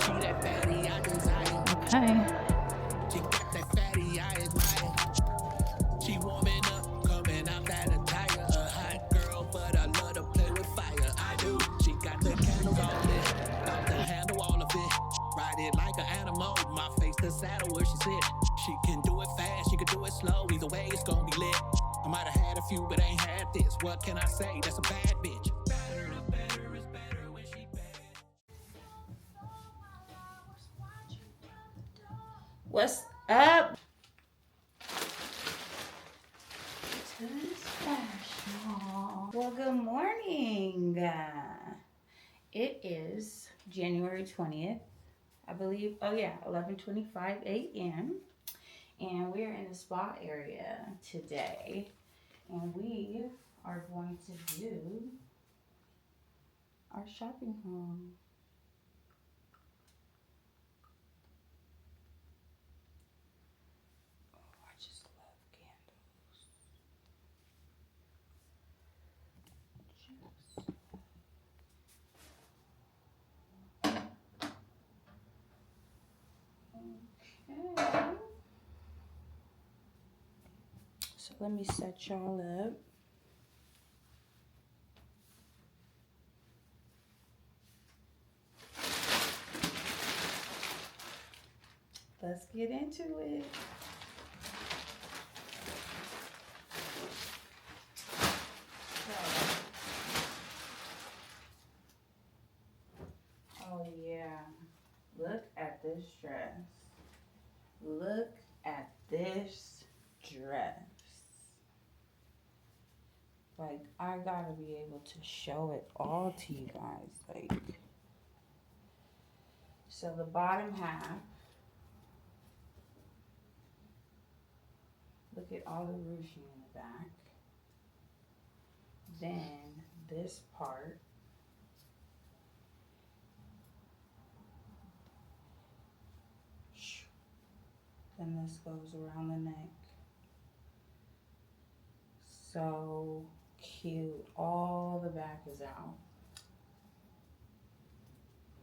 She that fatty I desire. Okay. She got that fatty I admire. She warming up, coming out that attire. A hot girl, but I love to play with fire. I do. She got the candles all lit, about to handle all of it. Ride it like an animal, my face the saddle where she sit. She can do it fast, she can do it slow. Either way, it's gonna be lit. I might have had a few, but ain't had this. What can I say? That's a bad bitch. Better is better is better when she bad. What's up? To this fashion haul. Well, good morning. It is January 20th, I believe. Oh yeah, 11:25 a.m. And we're in the spa area today. And we are going to do our shopping haul. Oh, I just love candles. Okay. So let me set y'all up. Let's get into it. Oh yeah, look at this dress. Look at this dress. Like, I gotta be able to show it all to you guys. Like, so the bottom half, look at all the ruching in the back. Then this part, then this goes around the neck. So cute. All the back is out.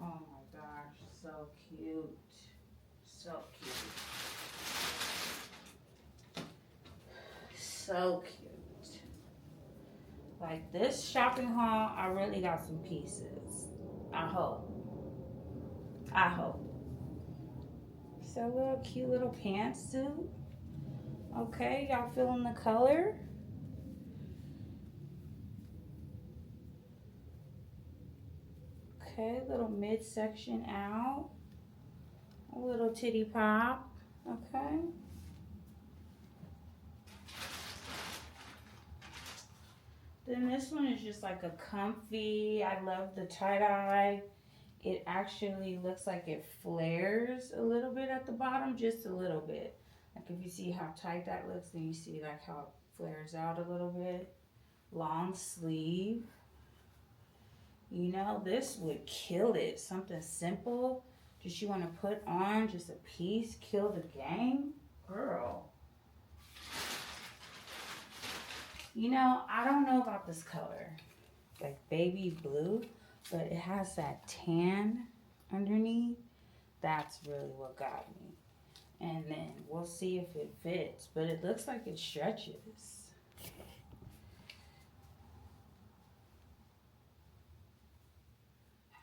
Oh my gosh, so cute. So cute. So cute. Like, this shopping haul, I really got some pieces. I hope. I hope. So, a little cute little pantsuit. Okay, y'all feeling the color? Okay, little midsection out. A little titty pop. Okay. Then this one is just like a comfy, I love the tie-dye. It actually looks like it flares a little bit at the bottom, just a little bit. Like, if you see how tight that looks, then you see like how it flares out a little bit. Long sleeve. You know, this would kill it. Something simple, just you want to put on, just a piece, kill the game. Girl. You know, I don't know about this color, like baby blue, but it has that tan underneath. That's really what got me. And then we'll see if it fits, but it looks like it stretches.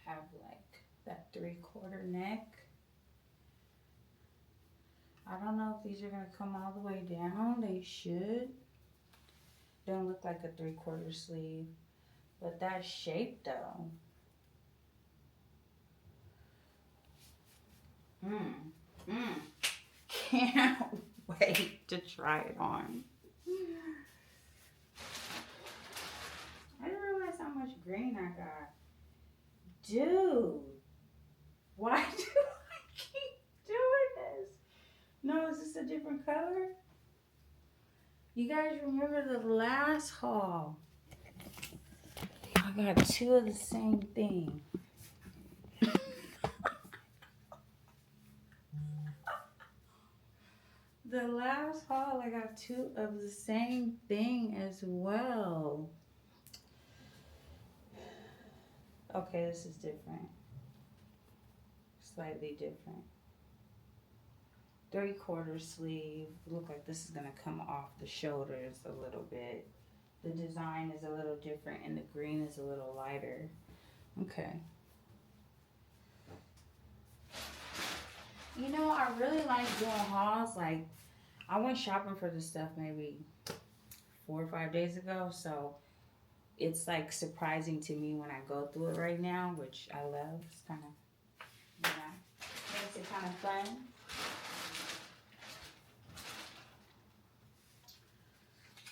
Have like that 3/4 neck. I don't know if these are gonna come all the way down. They should. Don't look like a 3/4 sleeve, but that shape though. Can't wait to try it on. I didn't realize how much green I got. Dude, why do I keep doing this? No, is this a different color? You guys remember the last haul? I got two of the same thing. The last haul, I got two of the same thing as well. Okay, this is different. It's slightly different. 3/4 sleeve. Look like this is gonna come off the shoulders a little bit. The design is a little different and the green is a little lighter. Okay. You know, I really like doing hauls. Like, I went shopping for this stuff maybe 4 or 5 days ago, so it's like surprising to me when I go through it right now, which I love. It's kind of, makes it kind of fun.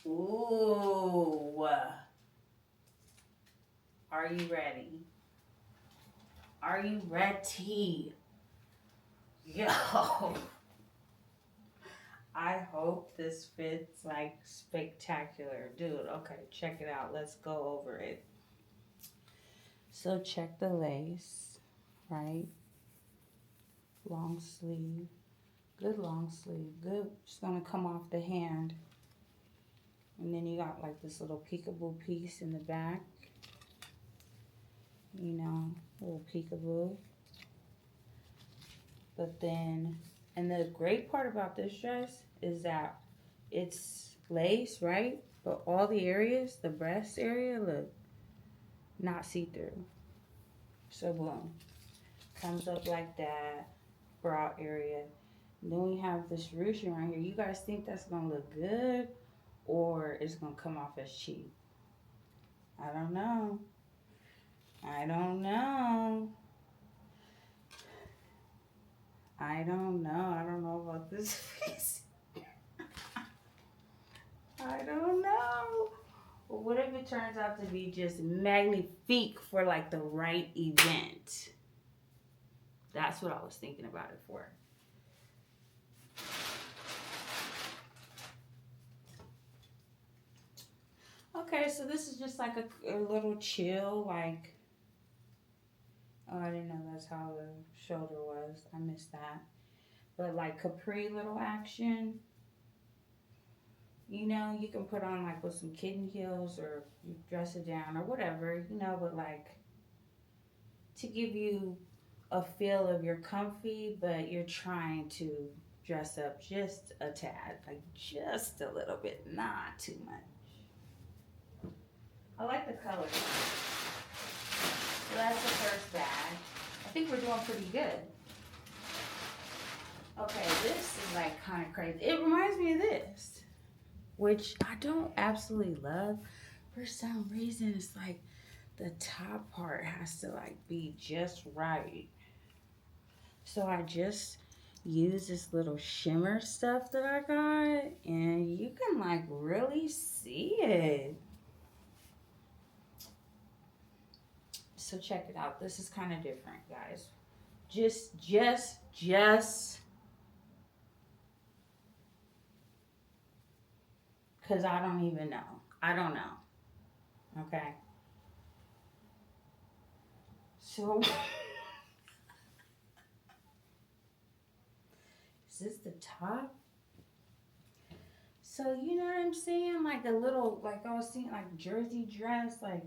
Ooh. Are you ready? Are you ready? Yo. I hope this fits like spectacular. Dude, okay, check it out. Let's go over it. So check the lace, right? Long sleeve. Good long sleeve. Good. Just gonna come off the hand. And then you got like this little peekaboo piece in the back. You know, little peekaboo. But then, and the great part about this dress is that it's lace, right? But all the areas, the breast area, look, not see-through. So boom. Comes up like that. Bra area. And then we have this ruching right here. You guys think that's going to look good? Or it's going to come off as cheap? I don't know. I don't know. I don't know. I don't know about this piece. I don't know. But what if it turns out to be just magnifique for like the right event? That's what I was thinking about it for. Okay, so this is just like a little chill, like, oh, I didn't know that's how the shoulder was. I missed that. But like capri little action. You know, you can put on like with some kitten heels or you dress it down or whatever, you know, but like to give you a feel of you're comfy, but you're trying to dress up just a tad, like just a little bit, not too much. I like the colors. So that's the first bag. I think we're doing pretty good. Okay, this is like kind of crazy. It reminds me of this, which I don't absolutely love. For some reason, it's like the top part has to like be just right. So I just use this little shimmer stuff that I got, and you can like really see it. So check it out. This is kind of different, guys. Just, because I don't even know. I don't know. Okay. So, is this the top? So, you know what I'm saying? Like a little, like I was seeing, like jersey dress, like,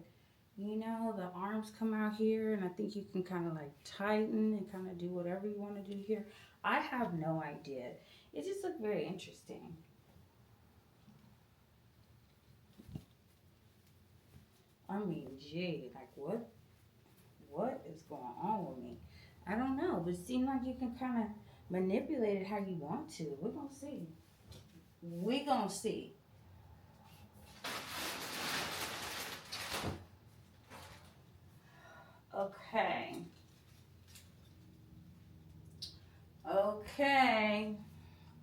you know, the arms come out here, and I think you can kind of like tighten and kind of do whatever you want to do here. I have no idea. It just looked very interesting. I mean, gee, like what is going on with me? I don't know, but it seems like you can kind of manipulate it how you want to. We're going to see. We're going to see. Okay. Okay.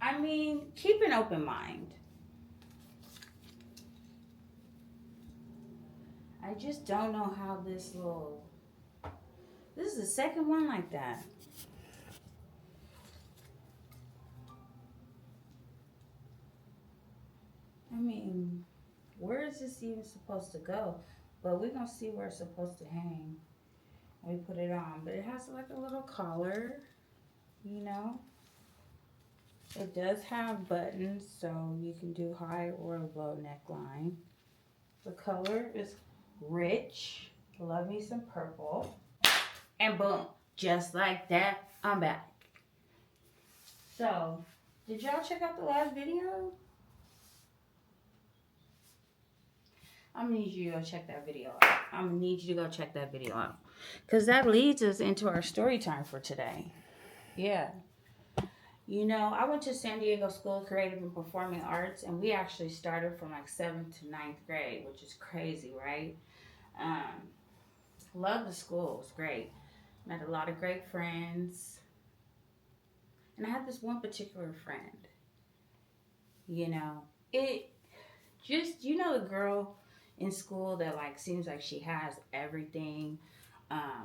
I mean, keep an open mind. I just don't know how this little... This is the second one like that. I mean, where is this even supposed to go? But we're going to see where it's supposed to hang. We put it on. But it has like a little collar, you know. It does have buttons, so you can do high or low neckline. The color is rich. Love me some purple. And boom, Just like that, I'm back. So, did y'all check out the last video? I'm gonna need you to go check that video out. I'm gonna need you to go check that video out. Because that leads us into our story time for today. Yeah. You know, I went to San Diego School of Creative and Performing Arts, and we actually started from like 7th to ninth grade, which is crazy, right? Um, Love the school. It was great. Met a lot of great friends. And I had this one particular friend, you know, it just, you know, the girl in school that like seems like she has everything,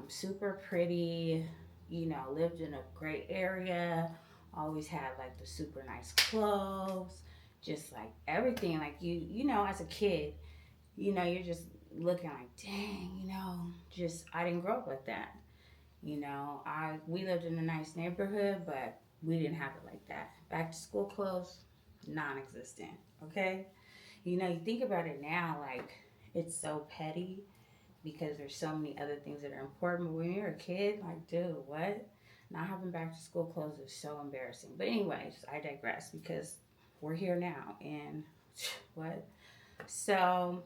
super pretty, you know, lived in a great area, always had like the super nice clothes, just like everything. Like you know, as a kid, you know, you're just looking like, dang, you know, just I didn't grow up like that. You know, I we lived in a nice neighborhood, but we didn't have it like that. Back to school clothes, non-existent. Okay, you know, you think about it now, like it's so petty because there's so many other things that are important. But when you're a kid, like, dude, what? Not having back to school clothes is so embarrassing. But anyways, I digress because we're here now, and what? So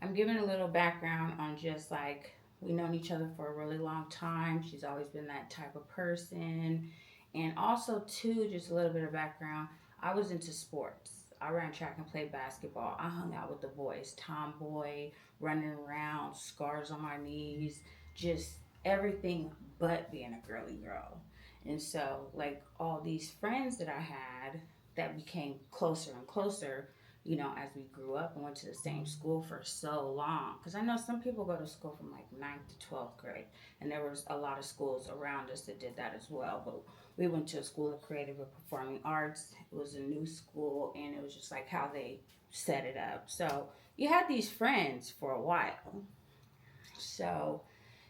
I'm giving a little background on just like we known each other for a really long time. She's always been that type of person. And also too, just a little bit of background. I was into sports. I ran track and played basketball. I hung out with the boys, tomboy, running around, scars on my knees, just everything but being a girly girl. And so, like, all these friends that I had that became closer and closer, you know, as we grew up and went to the same school for so long. Because I know some people go to school from like ninth to 12th grade, and there was a lot of schools around us that did that as well. But we went to a school of creative and performing arts. It was a new school, and it was just like how they set it up. So you had these friends for a while. So,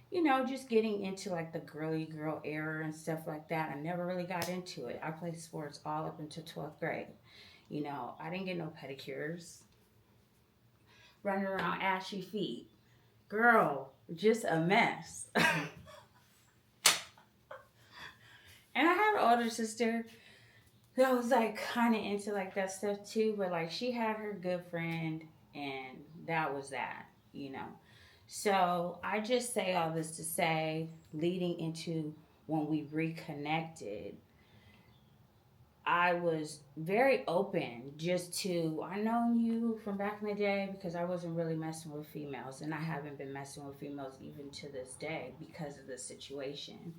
you know, just getting into like the girly girl era and stuff like that. I never really got into it. I played sports all up until 12th grade. You know, I didn't get no pedicures, running around ashy feet. Girl, just a mess. And I had an older sister that was like kind of into like that stuff too, but like she had her good friend, and that was that, you know. So I just say all this to say, leading into when we reconnected, I was very open just to, I know you from back in the day because I wasn't really messing with females, and I haven't been messing with females even to this day because of the situation.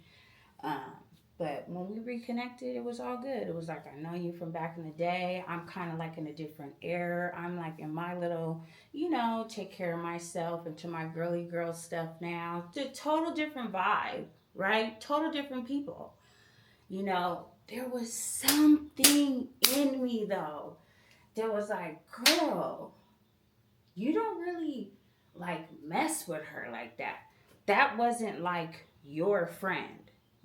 Um, but when we reconnected, it was all good. It was like, I know you from back in the day. I'm kind of like in a different era. I'm like in my little, you know, take care of myself into my girly girl stuff now. It's a total different vibe, right? Total different people. You know, there was something in me though. There was like, girl, you don't really like mess with her like that. That wasn't like your friend.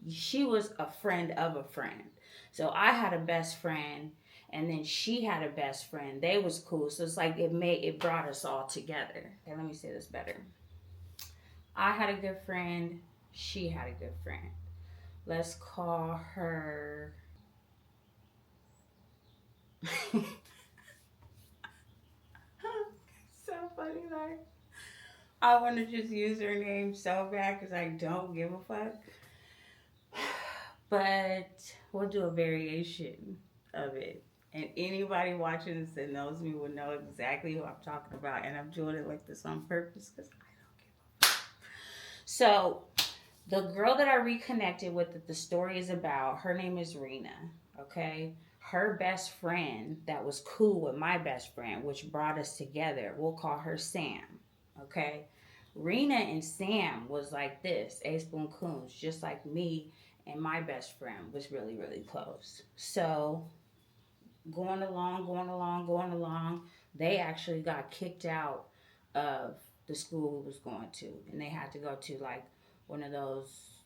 She was a friend of a friend. So I had a best friend, and then she had a best friend. They was cool. So it's like it brought us all together. Okay, let me say this better. I had a good friend, she had a good friend. Let's call her so funny, like I want to just use her name so bad because I don't give a fuck. But we'll do a variation of it. And anybody watching this that knows me will know exactly who I'm talking about. And I'm doing it like this on purpose because I don't give a fuck. So, the girl that I reconnected with that the story is about, her name is Reena. Okay? Her best friend that was cool with my best friend, which brought us together, we'll call her Sam. Okay? Reena and Sam was like this, A Spoon Coons, just like me and my best friend was really, really close. So going along, they actually got kicked out of the school we was going to, and they had to go to like one of those,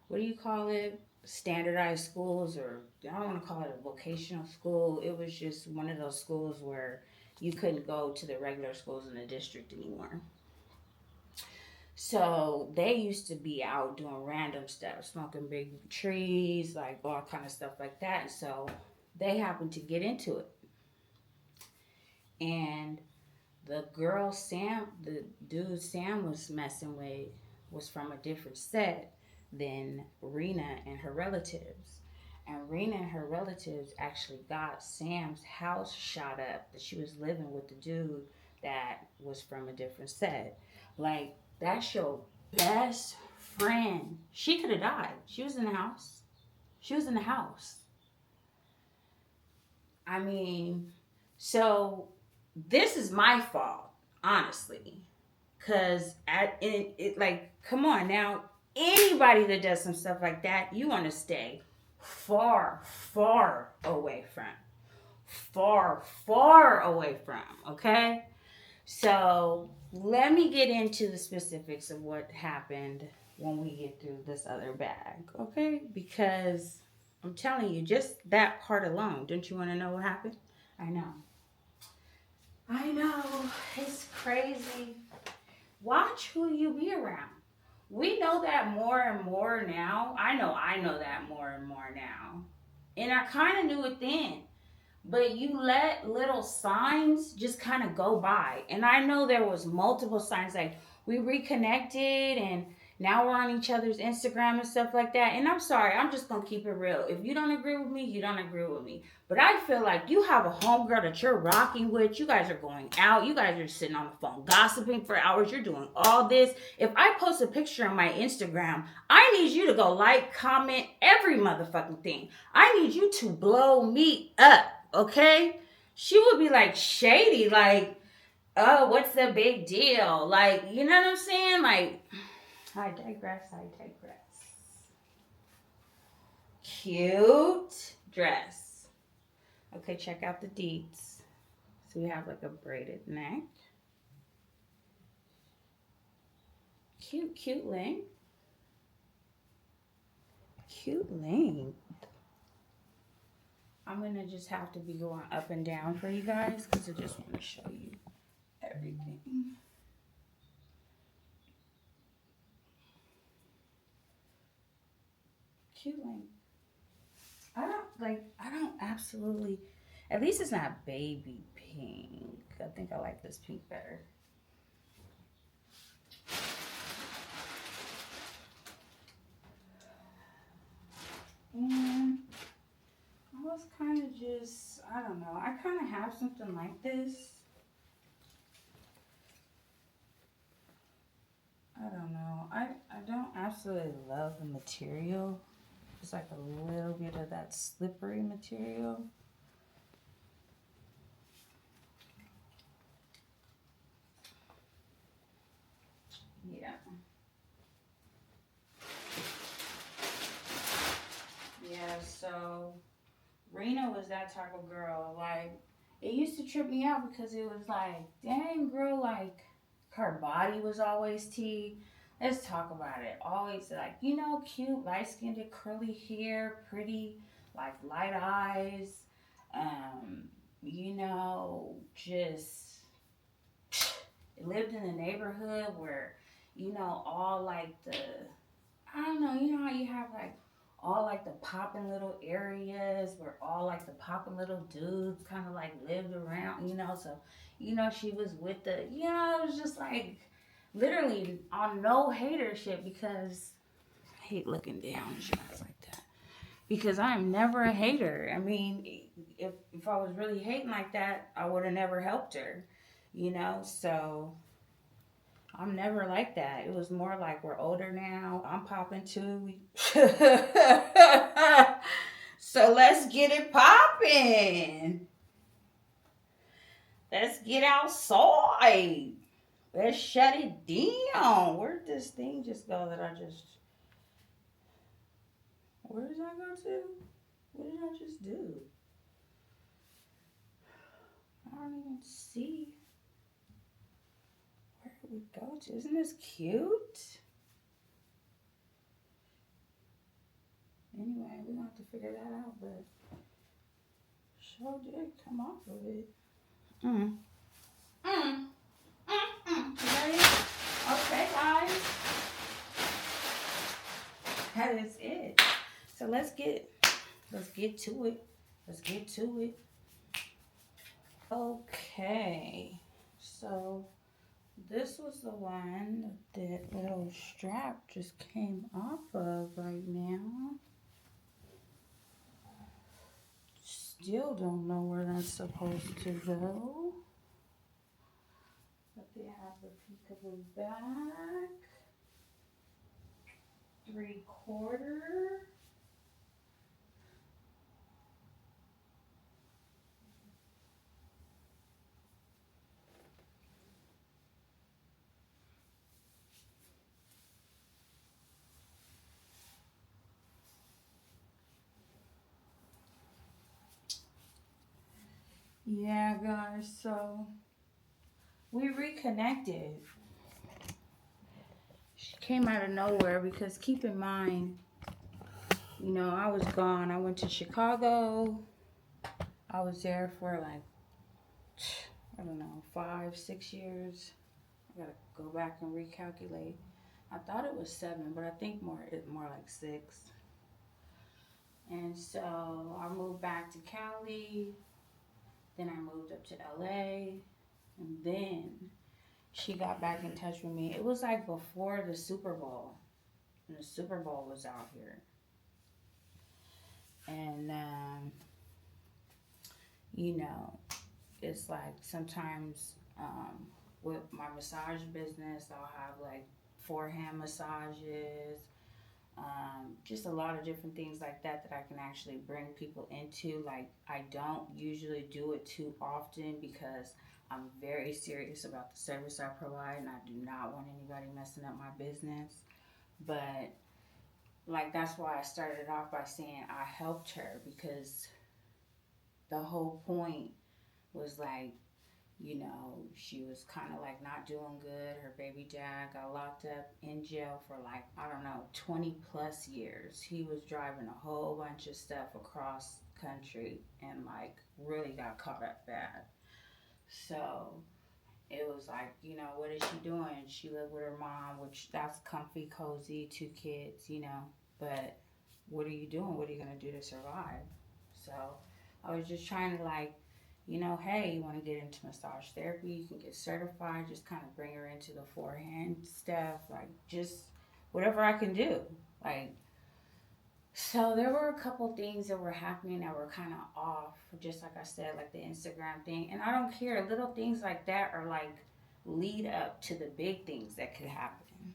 what do you call it? Standardized schools, or I don't want to call it a vocational school. It was just one of those schools where you couldn't go to the regular schools in the district anymore. So they used to be out doing random stuff, smoking big trees, like all kind of stuff like that. And so they happened to get into it. And the girl Sam, the dude Sam was messing with, was from a different set than Rena and her relatives. And Rena and her relatives actually got Sam's house shot up that she was living with the dude that was from a different set. Like, that's your best friend. She could have died. She was in the house. She was in the house. I mean, so this is my fault, honestly. Cause like, come on now, anybody that does some stuff like that, you want to stay far, far away from, far, far away from. Okay, so let me get into the specifics of what happened when we get through this other bag. Okay, because I'm telling you, just that part alone. Don't you want to know what happened? I know. I know. It's crazy. Watch who you be around. We know that more and more now. I know that more and more now. And I kind of knew it then. But you let little signs just kind of go by. And I know there was multiple signs, like we reconnected and now we're on each other's Instagram and stuff like that. And I'm sorry, I'm just gonna keep it real. If you don't agree with me, you don't agree with me. But I feel like you have a homegirl that you're rocking with. You guys are going out. You guys are sitting on the phone gossiping for hours. You're doing all this. If I post a picture on my Instagram, I need you to go like, comment, every motherfucking thing. I need you to blow me up. Okay? She would be like shady, like, oh, what's the big deal? Like, you know what I'm saying? Like, I digress. Cute dress. Okay, check out the deets. So we have like a braided neck. Cute length. Cute length. I'm gonna just have to be going up and down for you guys because I just want to show you everything. Cute length. I don't absolutely, at least it's not baby pink. I think I like this pink better. And I was kind of just, I don't know. I kind of have something like this. I don't know. I don't absolutely love the material. It's like a little bit of that slippery material. Yeah. Yeah, so Reena was that type of girl. Like, it used to trip me out because it was like, dang, girl, like, her body was always tea. Let's talk about it. Always, like, you know, cute, light-skinned, curly hair, pretty, like, light eyes. You know, just lived in a neighborhood where, you know, all, like, the, I don't know, you know how you have, like, all like the popping little areas where all like the popping little dudes kind of like lived around, you know. So, you know, she was with the, you know, it was just like literally on no hater shit because I hate looking down and shit like that. Because I'm never a hater. I mean, if I was really hating like that, I would have never helped her, you know. So I'm never like that. It was more like we're older now. I'm popping too. So let's get it popping. Let's get outside. Let's shut it down. Where'd this thing just go that I just... Where did I go to? What did I just do? I don't even see. Where did we go to? Isn't this cute? Anyway, we're gonna have to figure that out, but sure did come off of it. You ready? Okay, guys. That is it. So let's get to it. Let's get to it. Okay. So this was the one that the little strap just came off of right now. Still don't know where that's supposed to go. But they have the peek of the back. 3/4. Yeah, guys, so we reconnected. She came out of nowhere because keep in mind, I was gone. I went to Chicago. I was there for like, I don't know, 5, 6 years. I gotta go back and recalculate. I thought it was 7, but I think more like 6. And so I moved back to Cali. Then I moved up to LA. And then she got back in touch with me. It was like before the Super Bowl. And the Super Bowl was out here. And, it's like sometimes with my massage business, I'll have like forehand massages, just a lot of different things like that that I can actually bring people into. Like, I don't usually do it too often because I'm very serious about the service I provide and I do not want anybody messing up my business. But, like, that's why I started off by saying I helped her because the whole point was like, she was kind of like not doing good. Her baby dad got locked up in jail for like, I don't know, 20 plus years. He was driving a whole bunch of stuff across country and like really got caught up bad. So it was like, what is she doing? She lived with her mom, which that's comfy, cozy, 2 kids. But what are you doing? What are you going to do to survive? So I was just trying to like, hey, you want to get into massage therapy, you can get certified, just kind of bring her into the forehand stuff, like just whatever I can do. Like, so there were a couple things that were happening that were kind of off, just like I said, like the Instagram thing. And I don't care, little things like that are like lead up to the big things that could happen.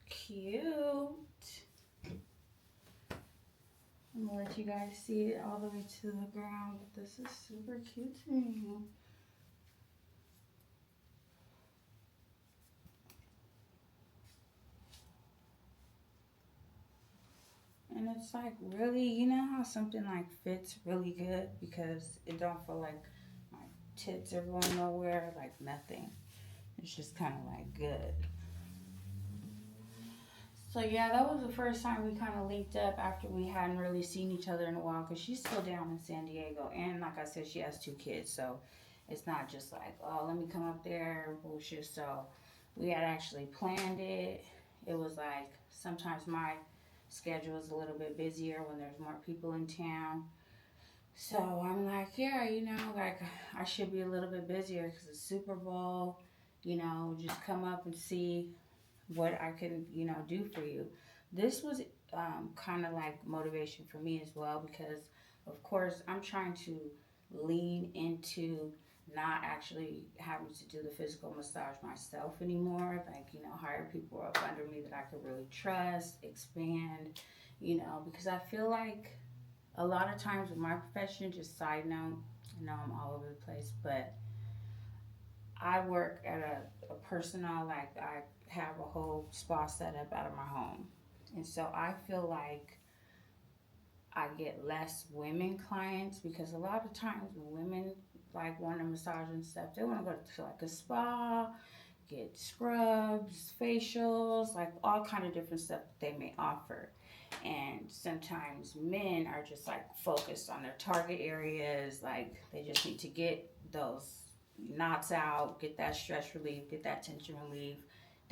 Cute. I'm gonna let you guys see it all the way to the ground, but this is super cute to me. And it's like really, how something like fits really good because it don't feel like my tits are going nowhere, like nothing. It's just kind of like good. So yeah, that was the first time we kind of linked up after we hadn't really seen each other in a while because she's still down in San Diego. And like I said, she has 2 kids. So it's not just like, oh, let me come up there, bullshit. So we had actually planned it. It was like sometimes my schedule is a little bit busier when there's more people in town. So I'm like, yeah, like I should be a little bit busier because it's Super Bowl. Just come up and see what I can, do for you. This was kind of like motivation for me as well because, of course, I'm trying to lean into not actually having to do the physical massage myself anymore. Like, hire people up under me that I could really trust, expand, because I feel like a lot of times with my profession, just side note, I know I'm all over the place, but I work at a personal, like, I have a whole spa set up out of my home. And so I feel like I get less women clients because a lot of times when women like want to massage and stuff, they want to go to like a spa, get scrubs, facials, like all kind of different stuff that they may offer. And sometimes men are just like focused on their target areas, like they just need to get those knots out, get that stress relief, get that tension relief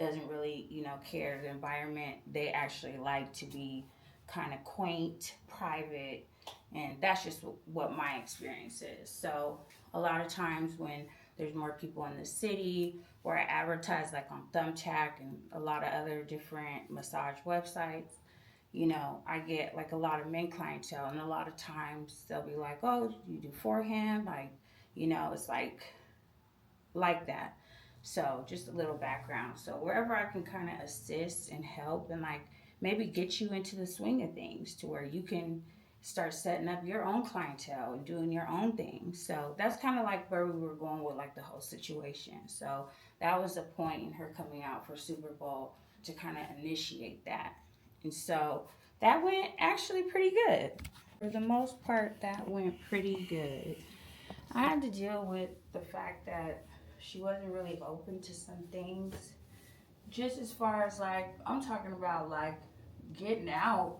doesn't really, care the environment. They actually like to be kind of quaint, private, and that's just what my experience is. So a lot of times when there's more people in the city, where I advertise like on Thumbtack and a lot of other different massage websites, I get like a lot of men clientele, and a lot of times they'll be like, "Oh, you do forehand?" Like, it's like that. So just a little background. So wherever I can kind of assist and help and like maybe get you into the swing of things to where you can start setting up your own clientele and doing your own thing. So that's kind of like where we were going with like the whole situation. So that was the point in her coming out for Super Bowl to kind of initiate that. And so that went actually pretty good. For the most part, that went pretty good. I had to deal with the fact that she wasn't really open to some things. Just as far as like, I'm talking about like getting out,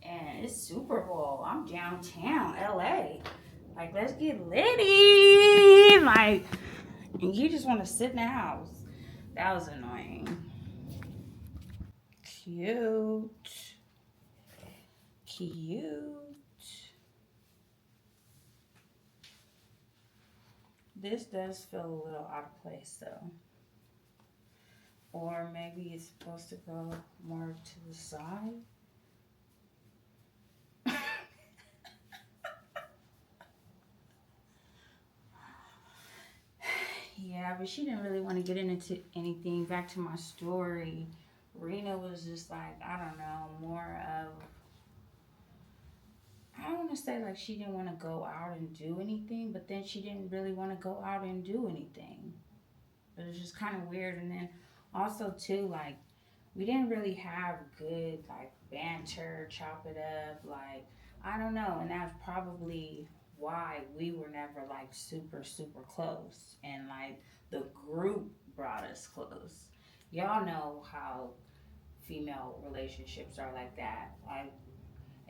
and it's Super Bowl. I'm downtown LA. Like, let's get litty. Like, and you just want to sit in the house. That was annoying. Cute. Cute. This does feel a little out of place though. Or maybe it's supposed to go more to the side. Yeah, but she didn't really want to get into anything. Back to my story, Rena was just like, I don't know, more of, I don't want to say like she didn't want to go out and do anything, but then she didn't really want to go out and do anything. It was just kind of weird. And then also too, like, we didn't really have good like banter, chop it up, like, I don't know. And that's probably why we were never like super close. And like the group brought us close. Y'all know how female relationships are like that. Like,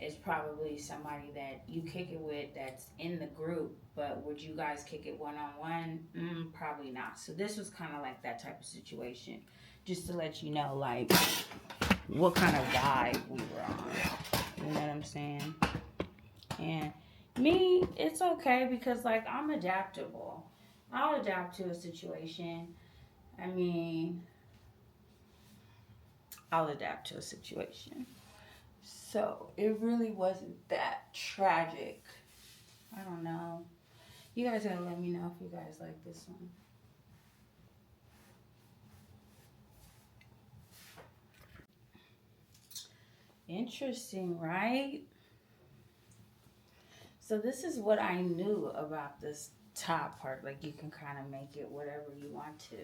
it's probably somebody that you kick it with that's in the group, but would you guys kick it one on one? Probably not. So this was kind of like that type of situation, just to let you know, like, what kind of vibe we were on. You know what I'm saying? And me, it's okay because like I'm adaptable. I'll adapt to a situation. I mean, I'll adapt to a situation. So it really wasn't that tragic. I don't know. You guys gotta let me know if you guys like this one. Interesting, right? So this is what I knew about this top part. Like, you can kind of make it whatever you want to.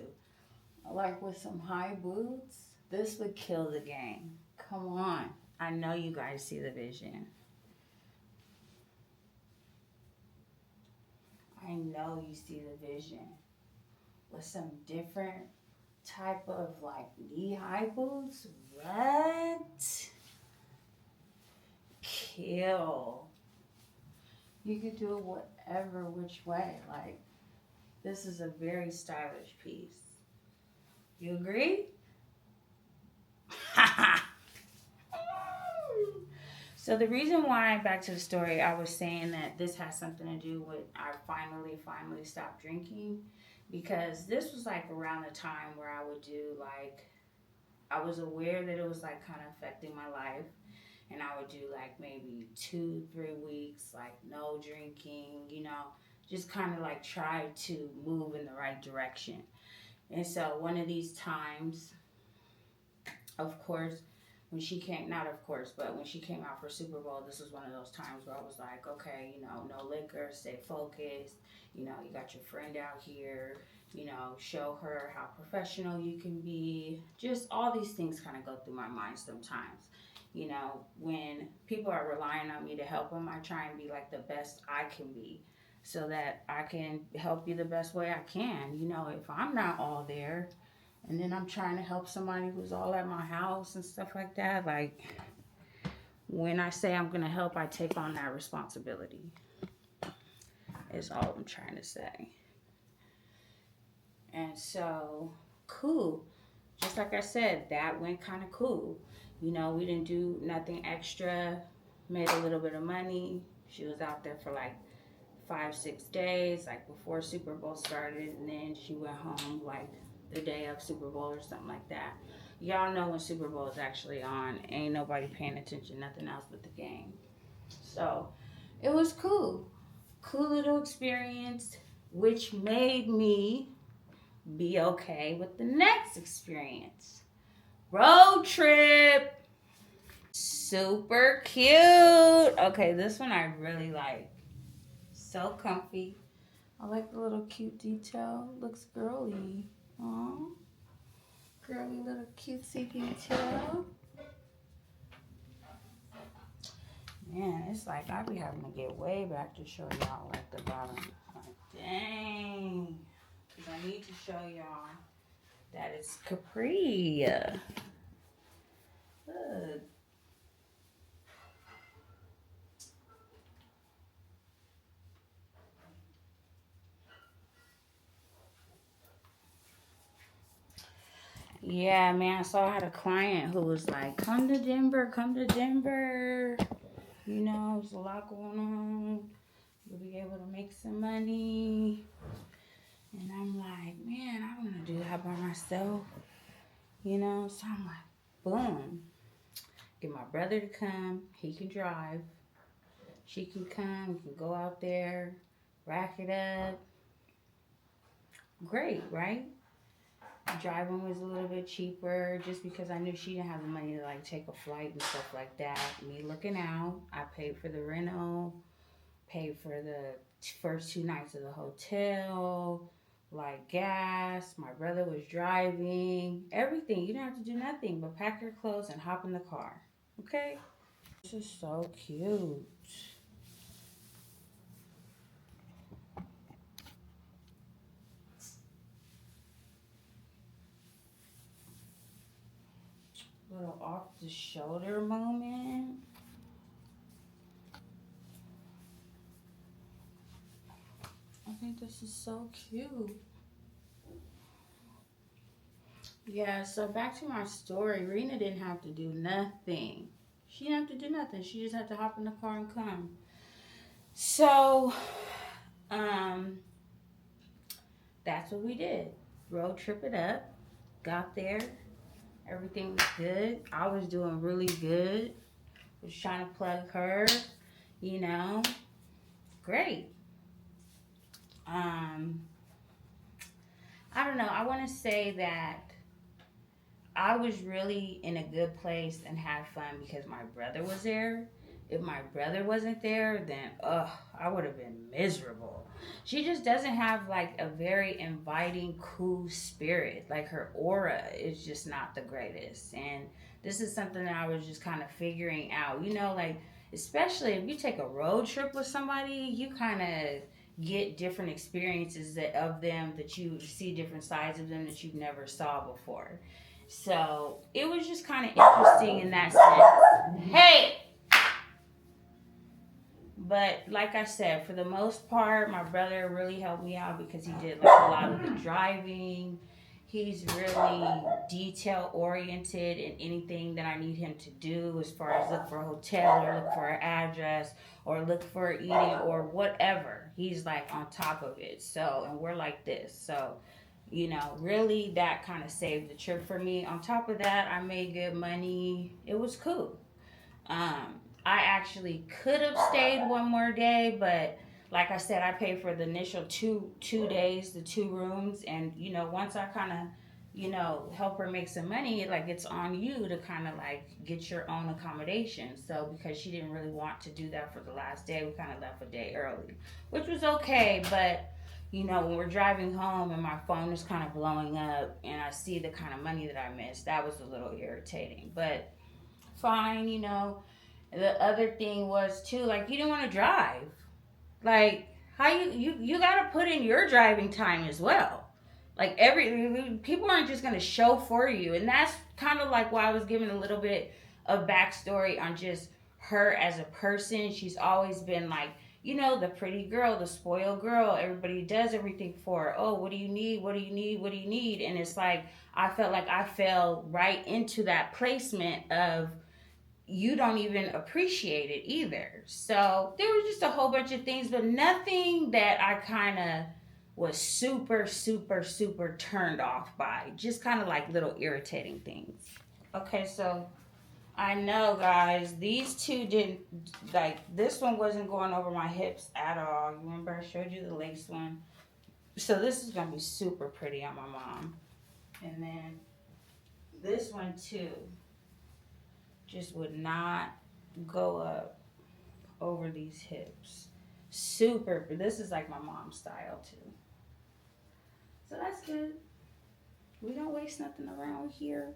Like with some high boots, this would kill the game. Come on. I know you guys see the vision. I know you see the vision. With some different type of like knee-high boots. What? Kill. You could do it whatever which way. Like, this is a very stylish piece. You agree? So the reason why, back to the story, I was saying that this has something to do with I finally stopped drinking, because this was like around the time where I would do like, I was aware that it was like kind of affecting my life, and I would do like maybe 2-3 weeks like no drinking, just kind of like try to move in the right direction. And so one of these times, of course, when she came, not of course, but when she came out for Super Bowl, this was one of those times where I was like, okay, no liquor, stay focused. You got your friend out here, show her how professional you can be. Just all these things kind of go through my mind sometimes. When people are relying on me to help them, I try and be like the best I can be so that I can help you the best way I can. If I'm not all there, and then I'm trying to help somebody who's all at my house and stuff like that. Like, when I say I'm gonna help, I take on that responsibility. Is all I'm trying to say. And so, cool. just like I said, that went kind of cool. You know, we didn't do nothing extra, made a little bit of money. She was out there for like 5, 6 days, like before Super Bowl started, and then she went home like the day of Super Bowl or something like that. Y'all know when Super Bowl is actually on, ain't nobody paying attention, nothing else but the game. So it was cool. Cool little experience, which made me be okay with the next experience. Road trip. Super cute. Okay, this one I really like. So comfy. I like the little cute detail. Looks girly. Aw. Girly little cutesy detail. Man, it's like I be having to get way back to show y'all like the bottom. Like, dang. Because I need to show y'all that it's capri. Look. Yeah, man. So I had a client who was like, come to Denver, come to Denver. You know, there's a lot going on. You'll be able to make some money. And I'm like, man, I don't want to do that by myself. You know, so I'm like, boom. Get my brother to come. He can drive. She can come. We can go out there, rack it up. Great, right? Driving was a little bit cheaper just because I knew she didn't have the money to like take a flight and stuff like that. Me looking out, I paid for the rental, paid for the first 2 nights of the hotel, like gas. My brother was driving, everything. You didn't have to do nothing but pack your clothes and hop in the car. Okay? This is so cute. Little off the shoulder moment. I think this is so cute. Yeah, so back to my story. Reena didn't have to do nothing. She didn't have to do nothing. She just had to hop in the car and come. So, um, that's what we did. Road trip it up. Got there. Everything was good. I was doing really good. Was trying to plug her, you know. Great. Um, I don't know. I want to say that I was really in a good place and had fun because my brother was there. If my brother wasn't there, then I would have been miserable. She just doesn't have like a very inviting, cool spirit. Like her aura is just not the greatest. And this is something that I was just kind of figuring out. You know, like especially if you take a road trip with somebody, you kind of get different experiences of them, that you see different sides of them that you've never saw before. So it was just kind of interesting in that sense. Hey! But like I said, for the most part, my brother really helped me out because he did like a lot of the driving. He's really detail oriented in anything that I need him to do, as far as look for a hotel or look for an address or look for eating or whatever. He's like on top of it. So, and we're like this. So, you know, really that kind of saved the trip for me. On top of that, I made good money. It was cool. I actually could have stayed one more day, but like I said, I paid for the initial two days, the 2 rooms, and you know, once I kind of, you know, help her make some money, like it's on you to kind of like get your own accommodation. So because she didn't really want to do that for the last day, we kind of left a day early, which was okay, but you know, when we're driving home and my phone is kind of blowing up and I see the kind of money that I missed, that was a little irritating. But fine, you know. The other thing was too, like you didn't want to drive. Like how you gotta put in your driving time as well. Like every people aren't just gonna show for you, and that's kind of like why I was giving a little bit of backstory on just her as a person. She's always been like, you know, the pretty girl, the spoiled girl. Everybody does everything for her. Oh, what do you need? What do you need? What do you need? And it's like, I felt like I fell right into that placement of, you don't even appreciate it either. So there was just a whole bunch of things, but nothing that I kind of was super, super, super turned off by. Just kind of like little irritating things. Okay, so I know, guys, these two didn't, like, this one wasn't going over my hips at all. You remember I showed you the lace one? So this is going to be super pretty on my mom. And then this one, too, just would not go up over these hips. Super, but this is like my mom's style, too. So that's good. We don't waste nothing around here.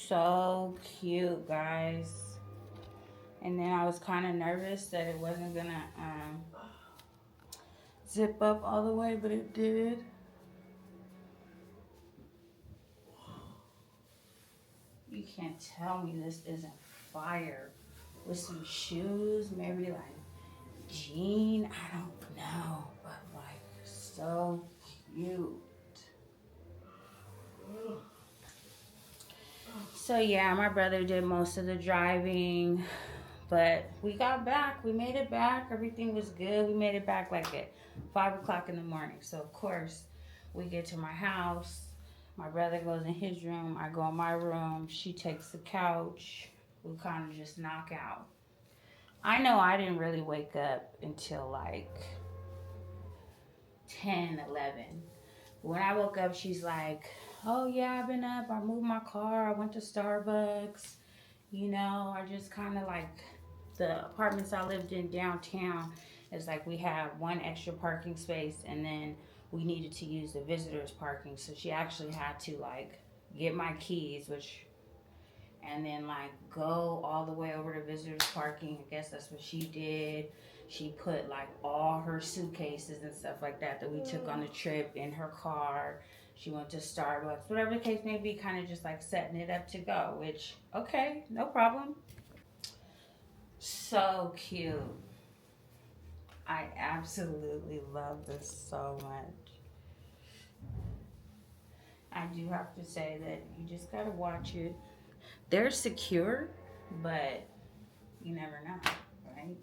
So cute, guys. And then I was kind of nervous that it wasn't gonna zip up all the way, but it did. You can't tell me this isn't fire. With some shoes, maybe like jean, I don't know, but like so cute. So yeah, my brother did most of the driving, but we got back. We made it back. Everything was good. We made it back like at 5 o'clock in the morning. So of course, we get to my house. My brother goes in his room. I go in my room. She takes the couch. We kind of just knock out. I know I didn't really wake up until like 10, 11. When I woke up, she's like, oh yeah, I've been up. I moved my car. I went to Starbucks. You know, I just kind of like, the apartments I lived in downtown, it's like we have one extra parking space, and then we needed to use the visitors parking. So she actually had to like get my keys, which, and then like go all the way over to visitors parking. I guess that's what she did. She put like all her suitcases and stuff like that we took on the trip in her car. She went to Starbucks, whatever the case may be, kind of just like setting it up to go, which, okay, no problem. So cute. I absolutely love this so much. I do have to say that you just gotta watch it. They're secure, but you never know, right?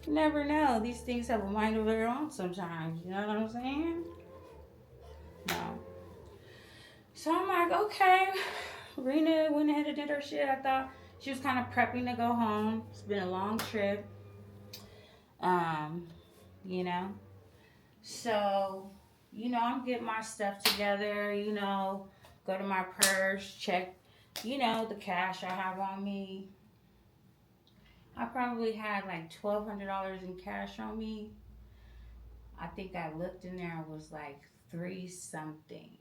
You never know. These things have a mind of their own sometimes. You know what I'm saying? No. So I'm like, okay. Reena went ahead and did her shit. I thought she was kind of prepping to go home. It's been a long trip. Um, you know. So, I'm getting my stuff together, go to my purse, check, the cash I have on me. I probably had like $1,200 in cash on me. I think I looked in there, it was like three something.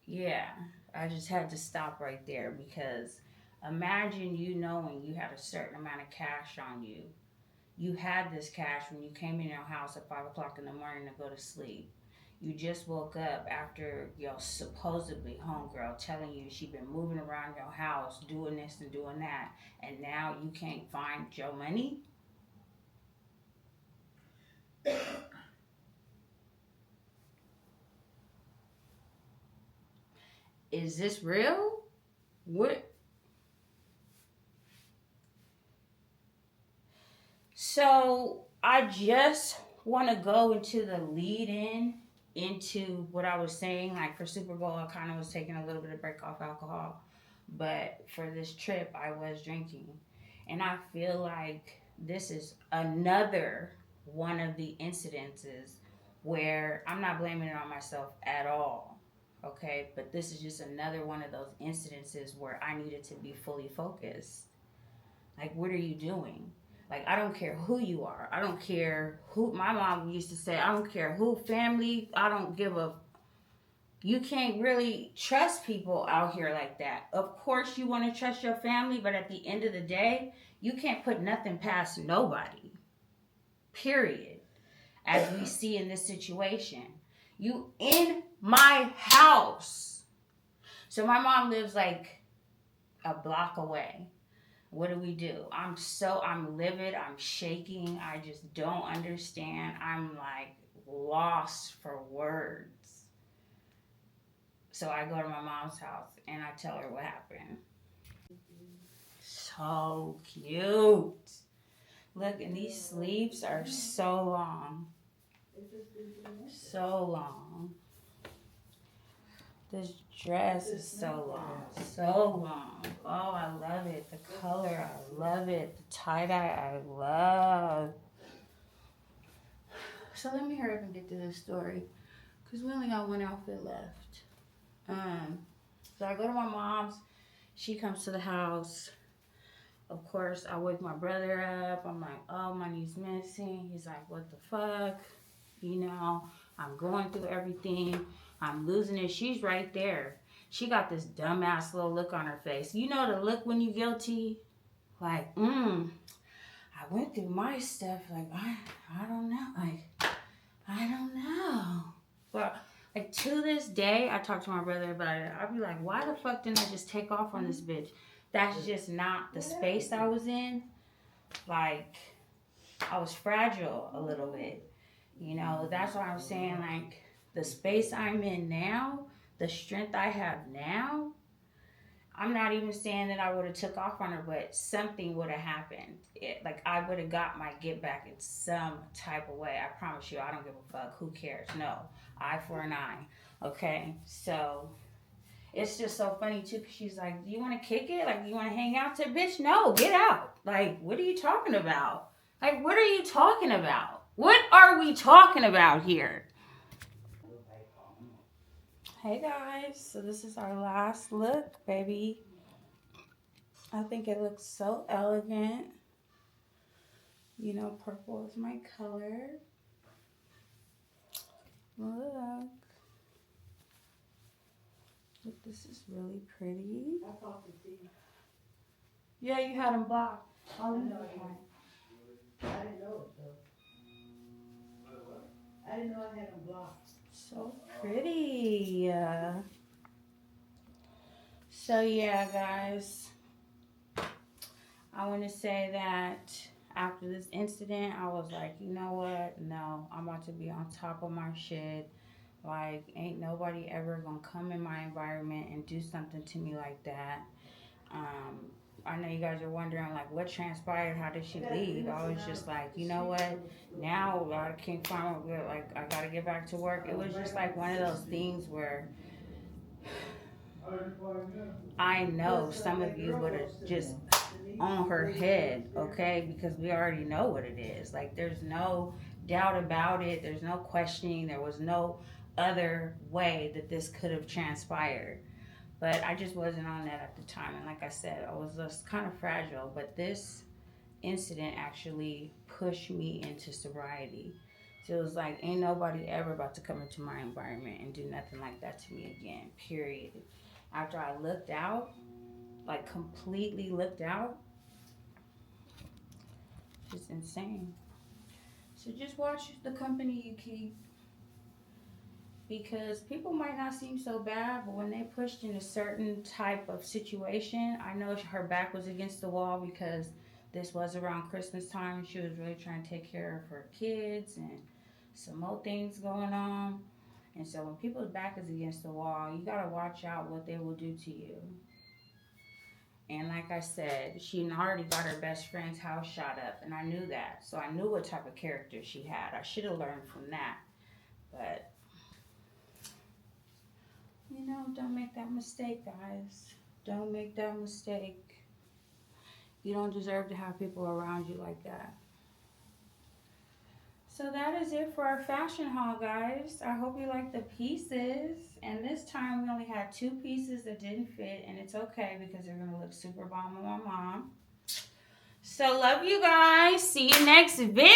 Yeah, I just had to stop right there because imagine you knowing you had a certain amount of cash on you. You had this cash when you came in your house at 5 o'clock in the morning to go to sleep. You just woke up after your supposedly homegirl telling you she been moving around your house, doing this and doing that, and now you can't find your money? Is this real? What? So I just want to go into the lead in into what I was saying. Like for Super Bowl, I kind of was taking a little bit of break off alcohol. But for this trip, I was drinking. And I feel like this is another one of the incidences where I'm not blaming it on myself at all. Okay, but this is just another one of those incidences where I needed to be fully focused. Like, what are you doing? Like, I don't care who you are. I don't care who. My mom used to say, I don't care who, family. I don't give a. You can't really trust people out here like that. Of course, you want to trust your family, but at the end of the day, you can't put nothing past nobody. Period. As we see in this situation, you in my house. So my mom lives like a block away. What do? I'm livid, I'm shaking, I just don't understand. I'm like lost for words. So I go to my mom's house and I tell her what happened. So cute. Look, and these sleeves are so long. So long. This dress is so long. So long. Oh, I love it. The color, I love it. The tie-dye, I love. So let me hurry up and get to this story. Because we only got one outfit left. So I go to my mom's. She comes to the house. Of course, I wake my brother up. I'm like, oh, money's missing. He's like, what the fuck? You know, I'm going through everything. I'm losing it. She's right there. She got this dumbass little look on her face. You know the look when you guilty? Like, I went through my stuff. Like, I don't know. Like, I don't know. But, like, to this day, I talk to my brother about it. I'll be like, why the fuck didn't I just take off on this bitch? That's just not the space I was in. Like, I was fragile a little bit. You know, that's why I'm saying, like, the space I'm in now, the strength I have now, I'm not even saying that I would have took off on her, but something would have happened. Like, I would have got my get back in some type of way. I promise you, I don't give a fuck. Who cares? No. Eye for an eye. Okay? So, it's just so funny, too, because she's like, do you want to kick it? Like, do you want to hang out? Bitch, no. Get out. Like, what are you talking about? Like, what are you talking about? What are we talking about here? Hey guys, so this is our last look, baby. I think it looks so elegant. You know, purple is my color. Look. Look, this is really pretty. Yeah, you had them blocked. I didn't know it though. I didn't know I had them blocked. So pretty. So yeah, guys. I want to say that after this incident, I was like, you know what? No, I'm about to be on top of my shit. Like, ain't nobody ever gonna come in my environment and do something to me like that. I know you guys are wondering, like, what transpired? How did she leave? I was just like, you know what? Now I can't find, like, I gotta get back to work. It was just like one of those things where I know some of you would have just on her head, okay? Because we already know what it is. Like, there's no doubt about it. There's no questioning. There was no other way that this could have transpired. But I just wasn't on that at the time. And like I said, I was just kind of fragile. But this incident actually pushed me into sobriety. So it was like, ain't nobody ever about to come into my environment and do nothing like that to me again, period. After I looked out, like completely looked out, it's insane. So just watch the company you keep. Because people might not seem so bad, but when they pushed in a certain type of situation, I know her back was against the wall because this was around Christmas time and she was really trying to take care of her kids and some more things going on. And so when people's back is against the wall, you gotta watch out what they will do to you. And like I said, she already got her best friend's house shot up, and I knew that. So I knew what type of character she had. I should have learned from that. But you know, don't make that mistake, guys. Don't make that mistake. You don't deserve to have people around you like that. So that is it for our fashion haul, guys. I hope you like the pieces. And this time we only had 2 pieces that didn't fit, and it's okay because they're gonna look super bomb on my mom. So love you guys. See you next video.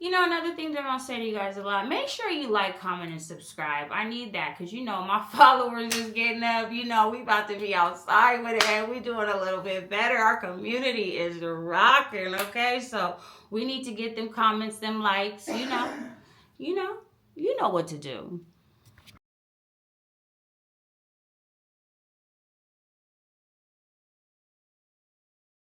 You know, another thing that I'll say to you guys a lot, make sure you like, comment, and subscribe. I need that because, you know, my followers is getting up. You know, we about to be outside with it. We doing a little bit better. Our community is rocking, okay? So we need to get them comments, them likes, you know what to do.